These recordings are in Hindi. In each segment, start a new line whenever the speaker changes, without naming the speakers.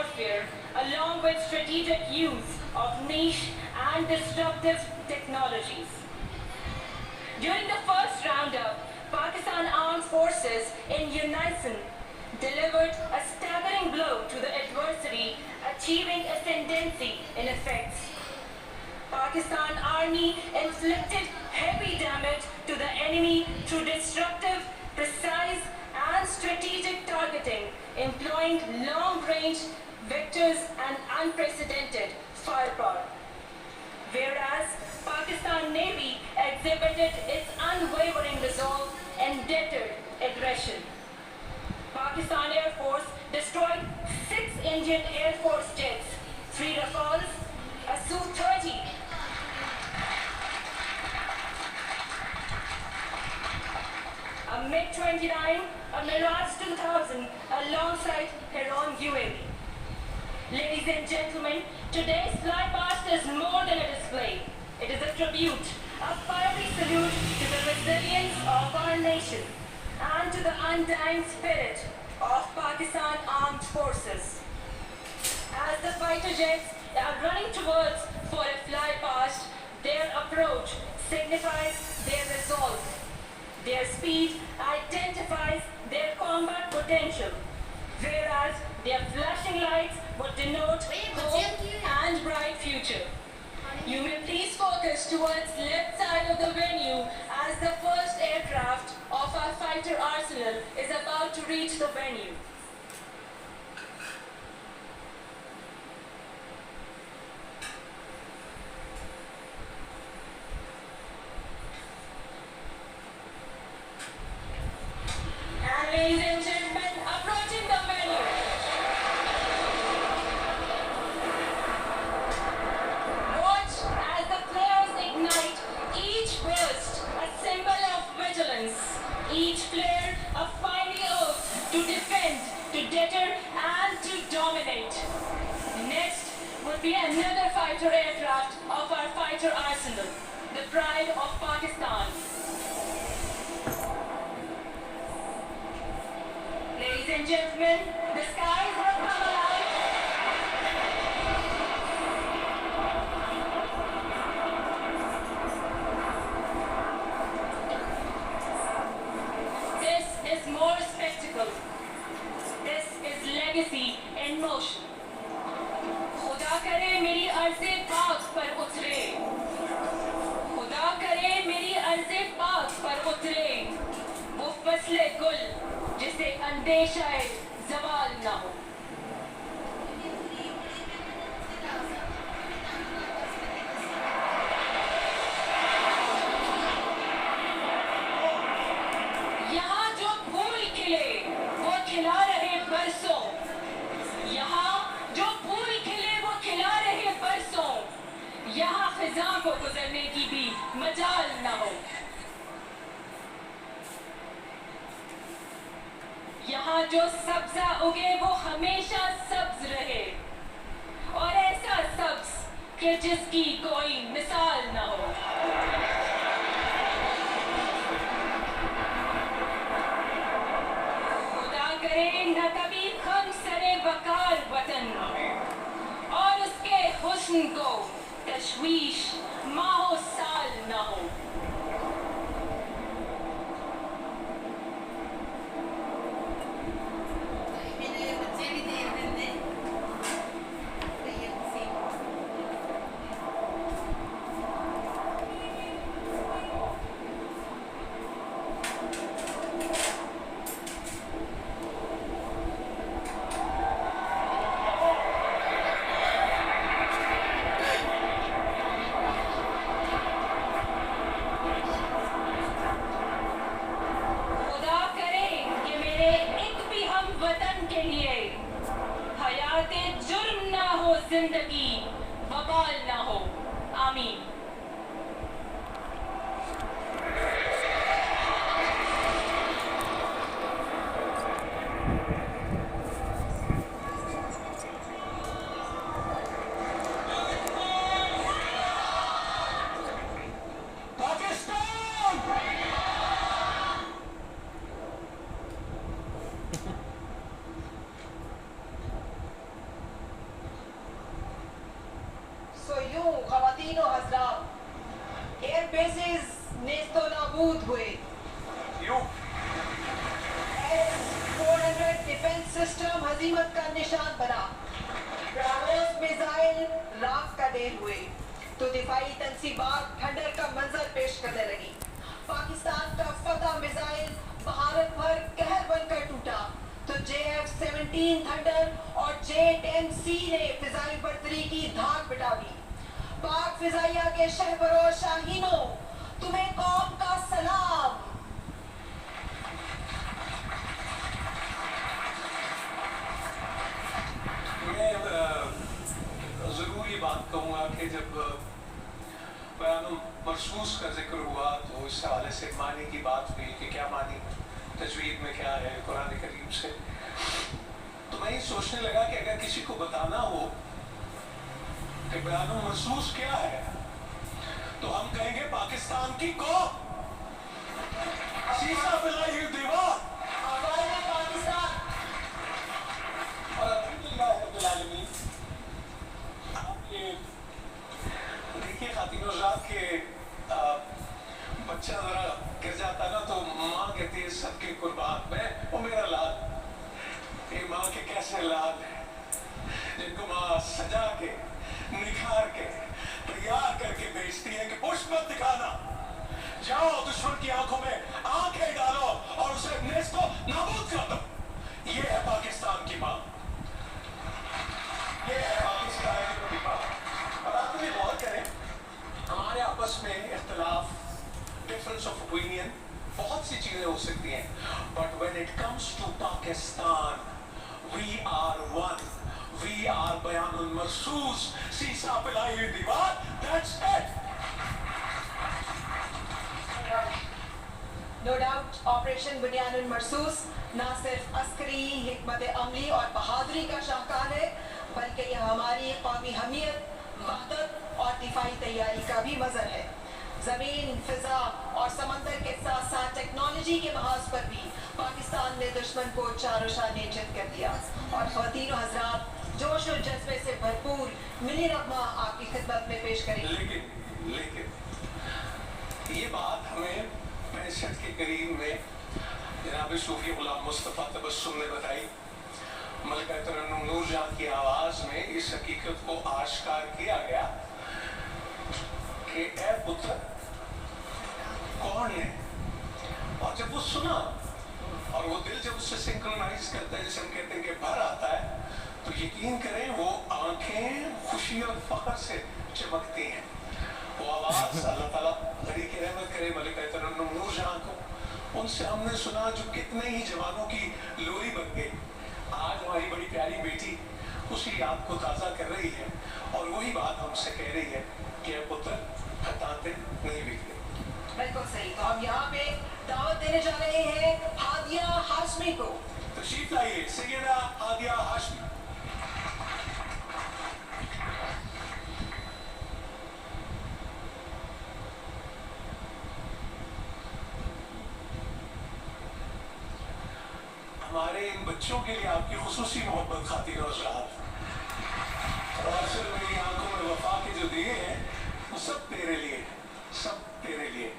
warfare, along with strategic use of niche and disruptive technologies. During the first roundup, Pakistan Armed Forces in unison delivered a staggering blow to the adversary, achieving ascendancy in effects. Pakistan Army inflicted heavy damage to the enemy through disruptive, precise and strategic targeting, employing long-range vectors and unprecedented firepower. Whereas Pakistan Navy exhibited its unwavering resolve and deterred aggression. Pakistan Air Force destroyed 6 Indian Air Force jets, 3 Rafales, a Su-30, a MiG-29, a Mirage 2000, alongside Heron UAV. Ladies and gentlemen, today's flypast is more than a display. It is a tribute, a fiery salute to the resilience of our nation and to the undying spirit of Pakistan Armed Forces. As the fighter jets are running towards for a flypast, their approach signifies their resolve. Their speed identifies their combat potential, whereas their flashing lights would denote hope and bright future. You may please focus towards left side of the venue as the first aircraft of our fighter arsenal is about to reach the venue. And ladies and gentlemen, approaching the venue. Watch as the flares ignite, each burst a symbol of vigilance, each flare a fiery oath to defend, to deter and to dominate. Next would be another fighter aircraft of our fighter arsenal, the pride of Pakistan. Ladies and gentlemen, the skies have come alive. This is more spectacle. This is legacy in motion. खुदा करे मेरी अर्ज़े पाक पर उतरे. खुदा करे मेरी अर्ज़े पाक पर उतरे. वो फसले गुल जिसे अंदेशाए ज़वाल ना हो. यहाँ जो फूल खिले वो खिला रहे बरसों. यहाँ जो फूल खिले वो खिला रहे बरसों. यहाँ फिजा को गुजरने की भी मजाल ना हो. यहाँ जो सब्जा उगे वो हमेशा सब्ज रहे, और ऐसा सब्ज कि जिसकी कोई मिसाल न हो. खुदा करे न कभी खम सरे वकार वतन और उसके हुस्न को तशवीश माहो साल न हो. जिंदगी वबाल ना हो. आमीन.
bases नेस्तो नाबूद हुए। S-400 डिफेंस सिस्टम हजीमत का निशान बना। ब्राह्मोस मिसाइल राख का ढेर हुए तो दिफाई तंसीबात खंडर का मंजर पेश करने लगी। पाकिस्तान का फतह मिसाइल भारत भर कहर बनकर टूटा तो JF-17 थंडर और J-10C ने फिजाई बर्तरी की धाक बिठा दी। पाक फिजाइया के शहबरो शाहीनों, तुम्हें कौम का सलाम।
मैं जरूर ये बात कहूँगा कि जब बयान मरसूस का जिक्र हुआ तो इस हवाले से मानी की बात हुई कि क्या मानी तजवीद में क्या है कुरान करीम से, तो मैं ये सोचने लगा कि अगर किसी को बताना हो कि बयान मरसूस क्या है तो हम कहेंगे पाकिस्तान की कौम शीशा पिलाई हुई दीवार
पाकिस्तान।
और अल्हम्दुलिल्लाह आप ये देखिए खातिनों के बच्चा जरा गिर जाता ना तो माँ कहती है सबके कुर्बान में वो मेरा लाल। ये माँ के कैसे लाल है जिनको माँ सजा के निखार के तैयार करके भेजती है कि पुष्प मत दिखाना, जाओ दुश्मन की आंखों में आंखें डालो और उसे नेस्तो नाबूद कर दो। ये है पाकिस्तान की माँ, ये है पाकिस्तान की माँ। और आप भी गौर करें हमारे आपस में इख्तिलाफ डिफरेंस ऑफ ओपिनियन बहुत सी चीजें हो सकती हैं, but when it comes to Pakistan we are one, we are बयानुल मरसूस, शीशा पिलाई हुई दीवार, that's it.
No doubt operation Bunyanul Marsoos न सिर्फ अस्करी हिकमत अमली और बहादुरी का शाहकार है बल्कि यह हमारी कौमी हमीयत, वहदत और दिफाई तैयारी का भी मजहर है। जमीन, फिजा और समंदर के साथ साथ टेक्नोलॉजी के महाज पर भी पाकिस्तान ने दुश्मन को चारों शाह नेचित कर दिया। और ख़वातीन और हज़रात जोश और जज्बे से भरपूर मिली नगमा आपकी खिदमत में पेश करेंगे।
लेकिन ये बात हमें 65 के करीब में जनाब सूफी गुलाम मुस्तफ़ा तबस्सुम ने बताई। मलिका तरन्नुम नूरजहां की आवाज में इस हकीकत को आश्कार किया गया कि ए पुत्र कौन है, और जब वो सुना और वो दिल जब उससे सिंक्रोनाइज करता है, जैसे हम कहते हैं कि भर आता है, तो यकीन करें वो आंखें खुशी और फख्र से चमकती हैं। वो आवाज अल्लाह ताला बड़ी की रहमत करे मलिका तरन्नुम नूरजहां को, उनसे हमने सुना जो कितने ही जवानों की लोरी बन गई। आज हमारी बड़ी प्यारी बेटी उसी याद को ताज़ा कर रही है और वही बात हमसे कह रही है कि पुत्र खताते नहीं बिगड़े।
बिल्कुल सही। तो हम यहाँ पे दावत देने जा रहे हैं हादिया हाशमी को।
तशरीफ लाइए सैयदा हादिया हाशमी। हमारे इन बच्चों के लिए आपकी खुसूसी मोहब्बत खातिर और सिर्फ मेरी आंखों में वफा के जो दिए हैं वो सब तेरे लिए, सब तेरे लिए।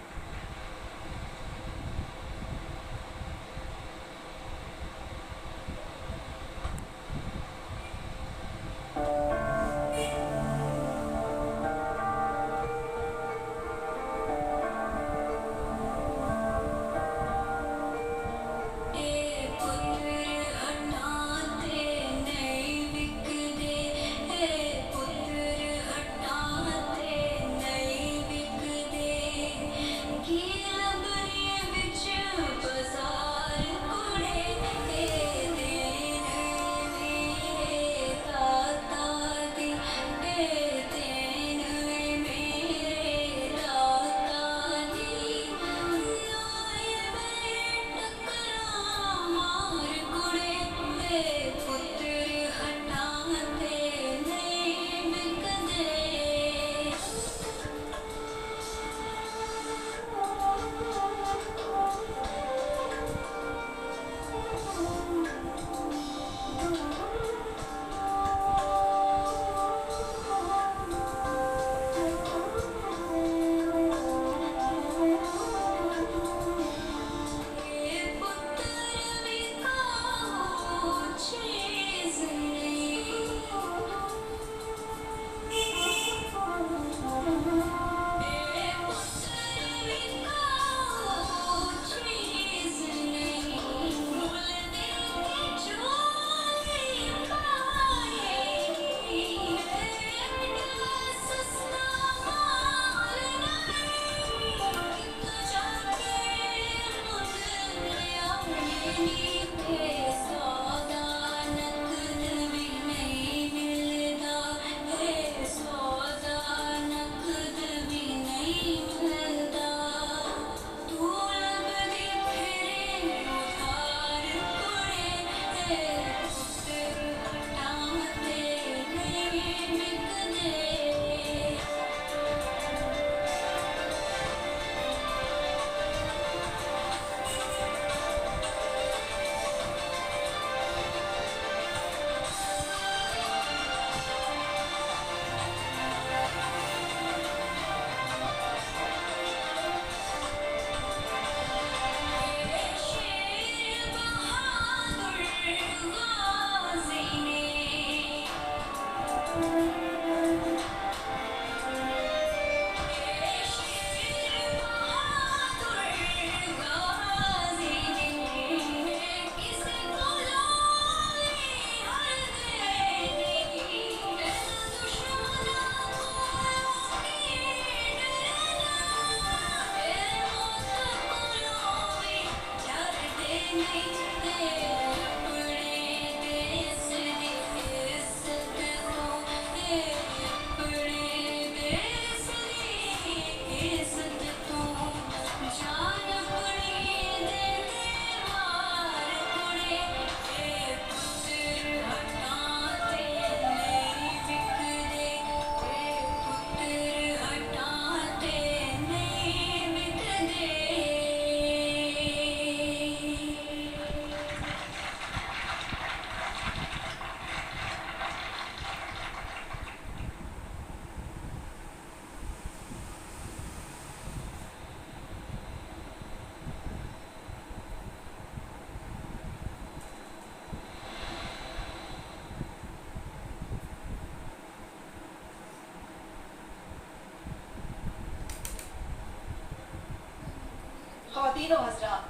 ख़वातीन और हज़रात,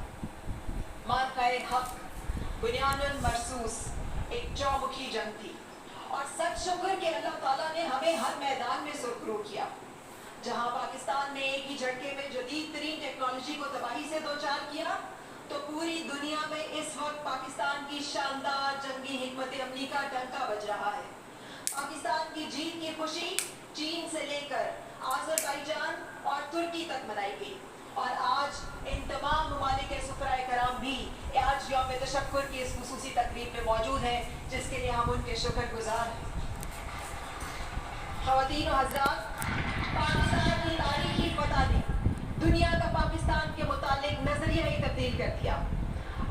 मार्काए हक बुनियानुल मरसूस एक चौमुखी जंग थी और सच शुक्र कि अल्लाह ताला ने हमें हर मैदान में सुरखरू किया। जहां पाकिस्तान ने एक ही झटके में जदीद तरीन टेक्नोलॉजी को तबाही से दो चार किया, तो पूरी दुनिया में इस वक्त पाकिस्तान की शानदार जंगी हिकमत अमली का डंका बज रहा है। पाकिस्तान की जीत की खुशी चीन से लेकर आज़रबाईजान और तुर्की तक मनाई गई और आज इन तमाम ममालिक के सुफराए कराम भी आज यौम तशक्कुर की इस खुसूसी तकरीब में मौजूद हैं, जिसके लिए हम उनके शुक्रगुजार हैं। ख़वातीन और हज़रात, पाकिस्तान की तारीखी फतह ने दुनिया का पाकिस्तान के मुतालिक नजरिया ही तब्दील कर दिया।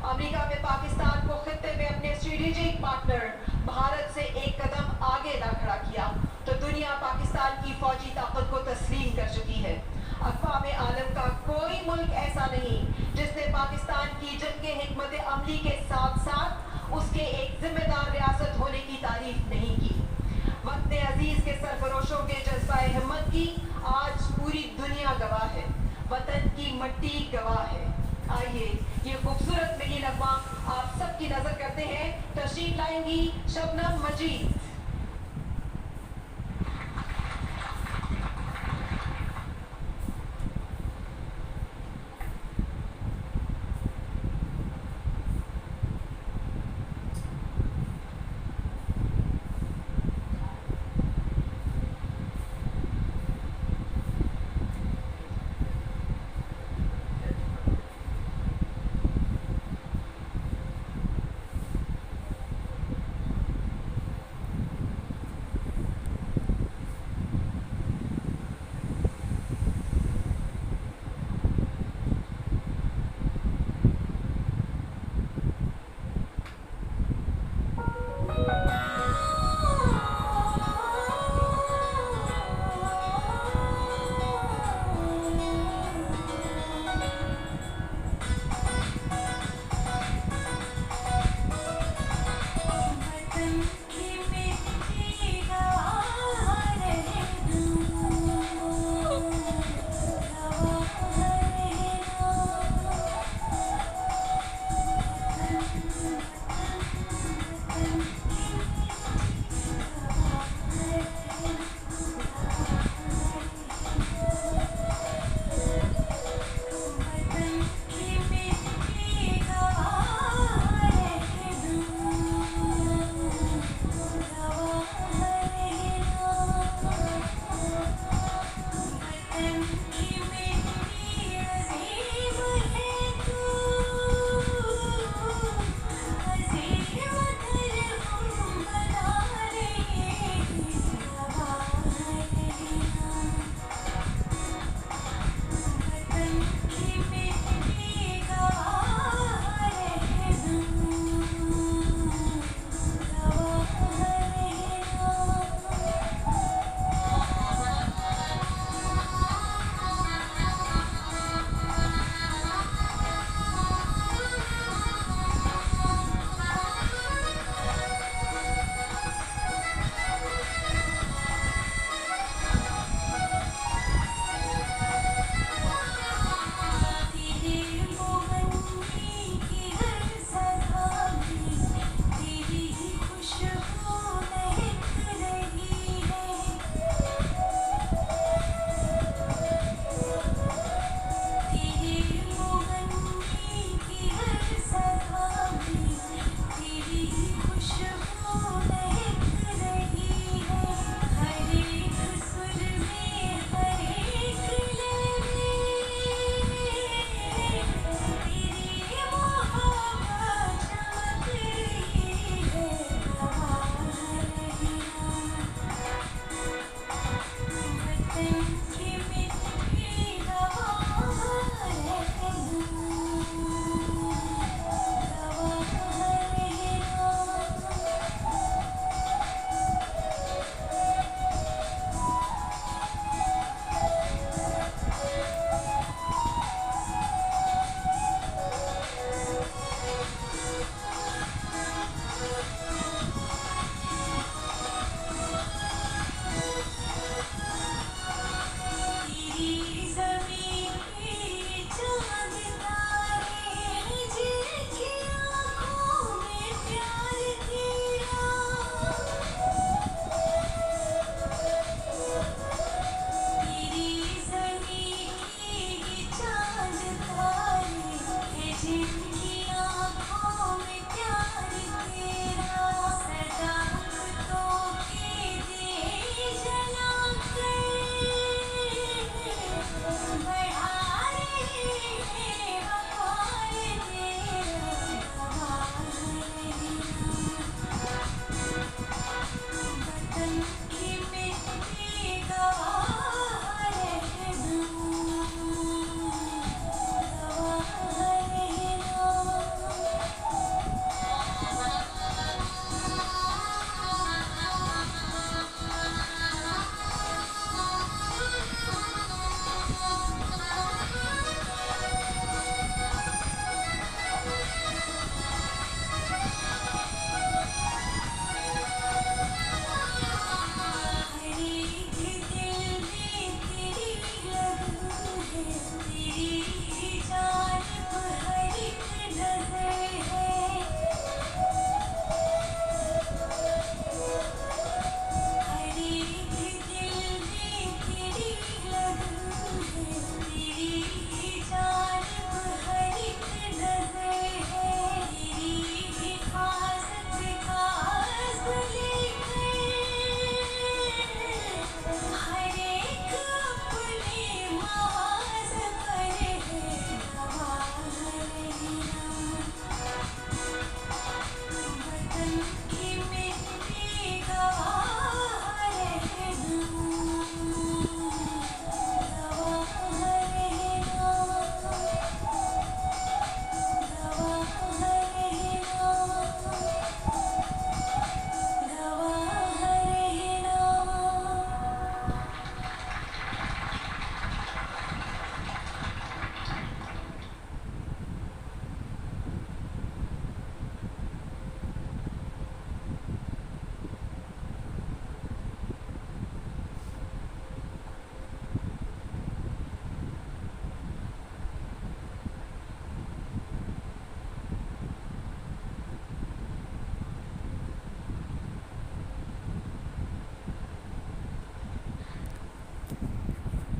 अमेरिका में पाकिस्तान को खित्ते में अपने स्ट्रेटेजिक पार्टनर भारत से एक कदम आगे ला खड़ा किया, तो दुनिया पाकिस्तान की फौजी ताकत को तस्लीम कर चुकी है। अक़वाम आलम का कोई मुल्क ऐसा नहीं जिसने पाकिस्तान की जंगे हिकमत अमली के साथ साथ उसके एक जिम्मेदार रियासत होने की तारीफ नहीं की। वतन अजीज के सरफरोशों के जज्बा हिम्मत की आज पूरी दुनिया गवाह है, वतन की मट्टी गवाह है। आइए ये खूबसूरत मिली नगमा आप सबकी नजर करते हैं। तशरीफ लाएंगी शबनम मजीद।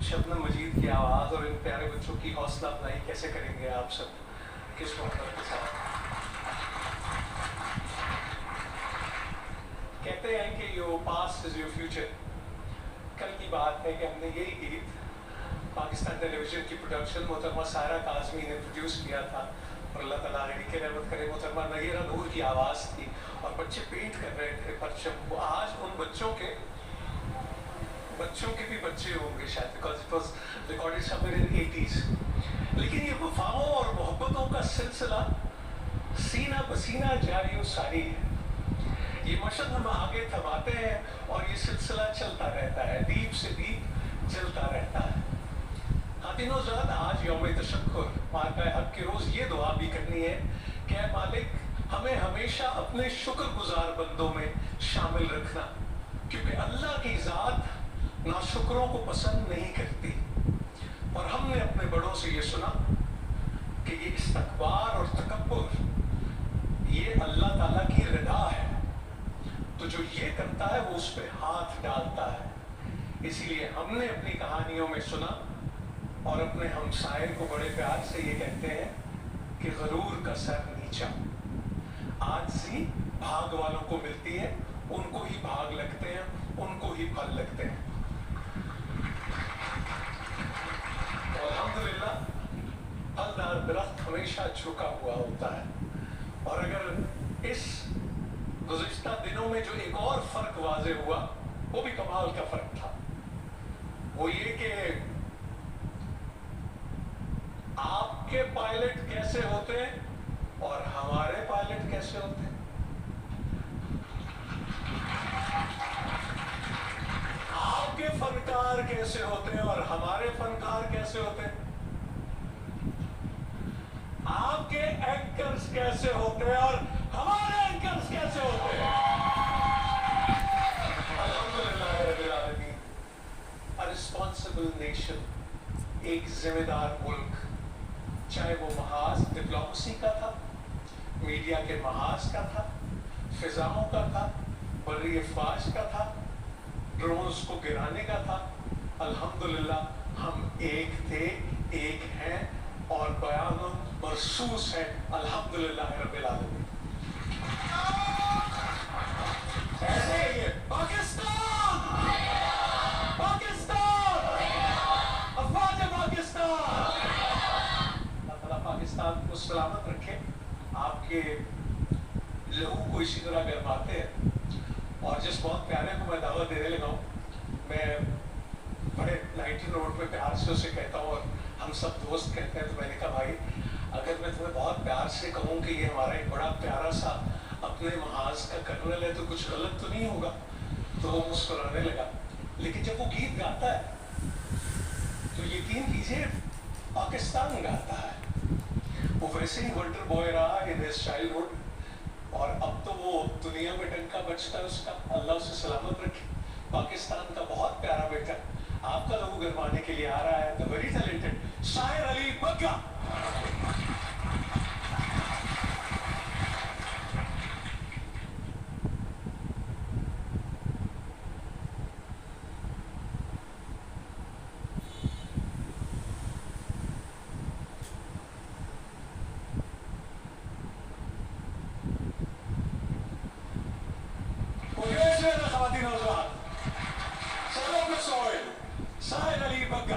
शबनम मजीद की आवाज़ और इन प्यारे बच्चों की हौसला अफजाई कैसे करेंगे आप सब, किस मोहब्बत के साथ। कहते हैं कि your past is your future. कल की बात है कि हमने यही गीत पाकिस्तान टेलीविजन की प्रोडक्शन मोहतरमा सायरा काज़मी ने प्रोड्यूस किया था और अल्लाह ताला ने रहमत करे मोहतरमा नगीरा नूर की आवाज़ थी और बच्चे पेंट कर रहे थे परचम को। आज उन बच्चों के भी बच्चे होंगे शायद, because it was recorded somewhere in 80s। लेकिन ये वफाओं और मोहब्बतों का सिलसिला सीना पसीना जारी और सारी है। ये मशहद हम आगे थमाते हैं और ये सिलसिला चलता रहता है, दीप से दीप जलता रहता है। खातिनोज़ाद, आज यौम तशक्कुर मारका हक के रोज़ ये दुआ भी करनी है कि ऐ मालिक हमें हमेशा अपने शुक्रगुजार बंदों में शामिल रखना, क्योंकि अल्लाह की ज़ात नाशुक्रों को पसंद नहीं करती। और हमने अपने बड़ों से ये सुना कि ये इस्तकबार और तकब्बुर ये अल्लाह ताला की रिदा है, तो जो ये करता है वो उस पर हाथ डालता है। इसीलिए हमने अपनी कहानियों में सुना और अपने हमसाये को बड़े प्यार से ये कहते हैं कि गरूर का सर नीचा। आजज़ी भाग वालों को मिलती है, उनको ही भाग लगते हैं, उनको ही फल लगते हैं। और अल्हम्दुलिल्लाह फलदार दरख्त हमेशा झुका हुआ होता है। और अगर इस गुज़िश्ता दिनों में जो एक और फर्क वाज़े हुआ वो भी कमाल का फर्क था, वो ये कि आपके पायलट कैसे होते हैं और हमारे पायलट कैसे होते हैं। आपके फनकार कैसे होते हैं और हमारे फनकार कैसे होते हैं। आपके एंकर्स कैसे होते हैं और हमारे एंकर्स कैसे होते हैं। अल्हम्दुलिल्लाह रब्बिल आलमीन। अ रिस्पॉन्सिबल नेशन, एक जिम्मेदार मुल्क, चाहे वो महाज डिप्लोमेसी का था, मीडिया के महाज का था, फिजाओं का था, बर्री अफवाज का था, ड्रोन्स को गिराने का था, अल्हम्दुलिल्लाह हम एक थे, एक हैं और बयान मरसूस है। अल्हम्दुलिल्लाह रब्बिल आलमीन। ऐसे ही पाकिस्तान, पाकिस्तान, अफवाज पाकिस्तान। अल्लाह पाकिस्तान को सलामत रखे, आपके लहू को इसी तरह गरमाते हैं। और जिस बहुत प्यारे को मैं दावत देने लगा हूँ, मैं बड़े 19 रोड पे प्यार से उसे कहता हूँ और हम सब दोस्त कहते हैं। तो मैंने कहा भाई, अगर मैं तुम्हें बहुत प्यार से कहूँ कि ये हमारा एक बड़ा प्यारा सा अपने महाज का कर्नल है तो कुछ गलत तो नहीं होगा। तो वो मुस्कुराने लगा। लेकिन जब वो गीत गाता है तो यकीन कीजिए पाकिस्तान गाता है। वो वैसे ही वंडर बॉय रहा इन हिज चाइल्डहुड और अब तो वो दुनिया में डंका बजता है उसका। अल्लाह उसे सलामत रखे। पाकिस्तान का बहुत प्यारा बेटा आपका लहू गरमाने के लिए आ रहा है, द वेरी टैलेंटेड शायर अली बग्गा। शायर अली बग्गा।